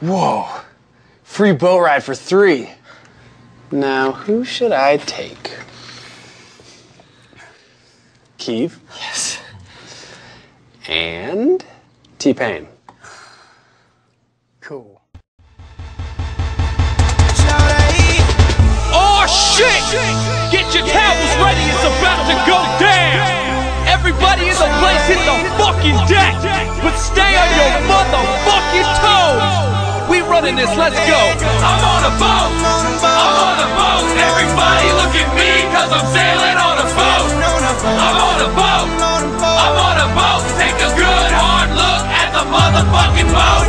Whoa, free boat ride for 3. Now, who should I take? Keeve? Yes. And T-Pain. Cool. Oh shit! Get your towels ready, it's about to go down! Everybody in the place hit the fucking deck! But stay on your motherfucking toes! We running this, let's go! I'm on a boat! I'm on a boat! Everybody look at me, cause I'm sailing on a boat! I'm on a boat! I'm on a boat! Take a good hard look at the motherfucking boat!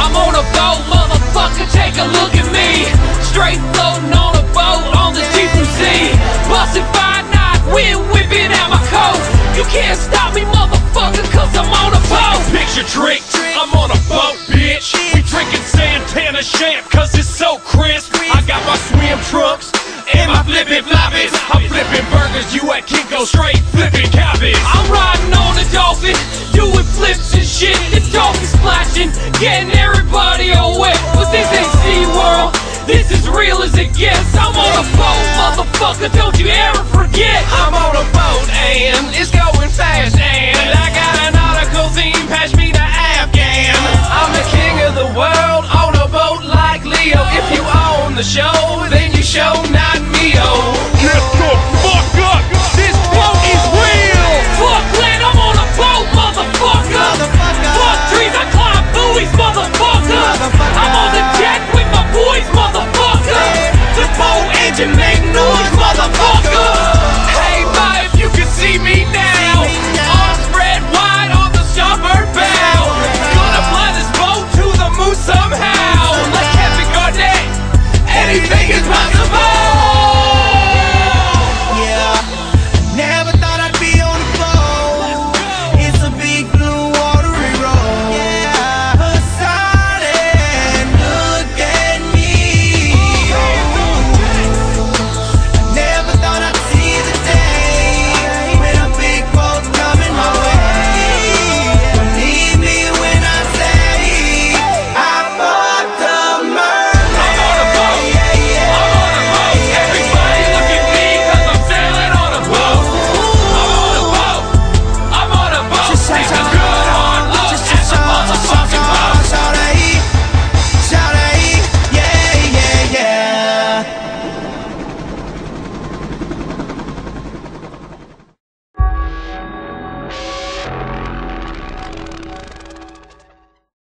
I'm on a boat, motherfucker, take a look at me! Straight floating on a boat on the deep blue sea. Bustin' 5 knots, wind whipping out my coat. You can't stop me, motherfucker, cause I'm on a boat. Picture trick, I'm on a boat, bitch. We drinking Santana champ, cause it's so crisp. I got my swim trunks and my flippin' floppies. I'm flipping burgers, you at Kinko, straight flipping cabbage. I'm riding on a dolphin, doing flips and shit. The dolphin splashing, getting everybody all wet. But this ain't SeaWorld. This is real as it gets. I'm on a boat, motherfucker, don't you ever forget. I'm on a boat and it's going fast, and I got a nautical theme, pass me the Afghan. I'm the king of the world on a boat like Leo. If you own the show, then you show me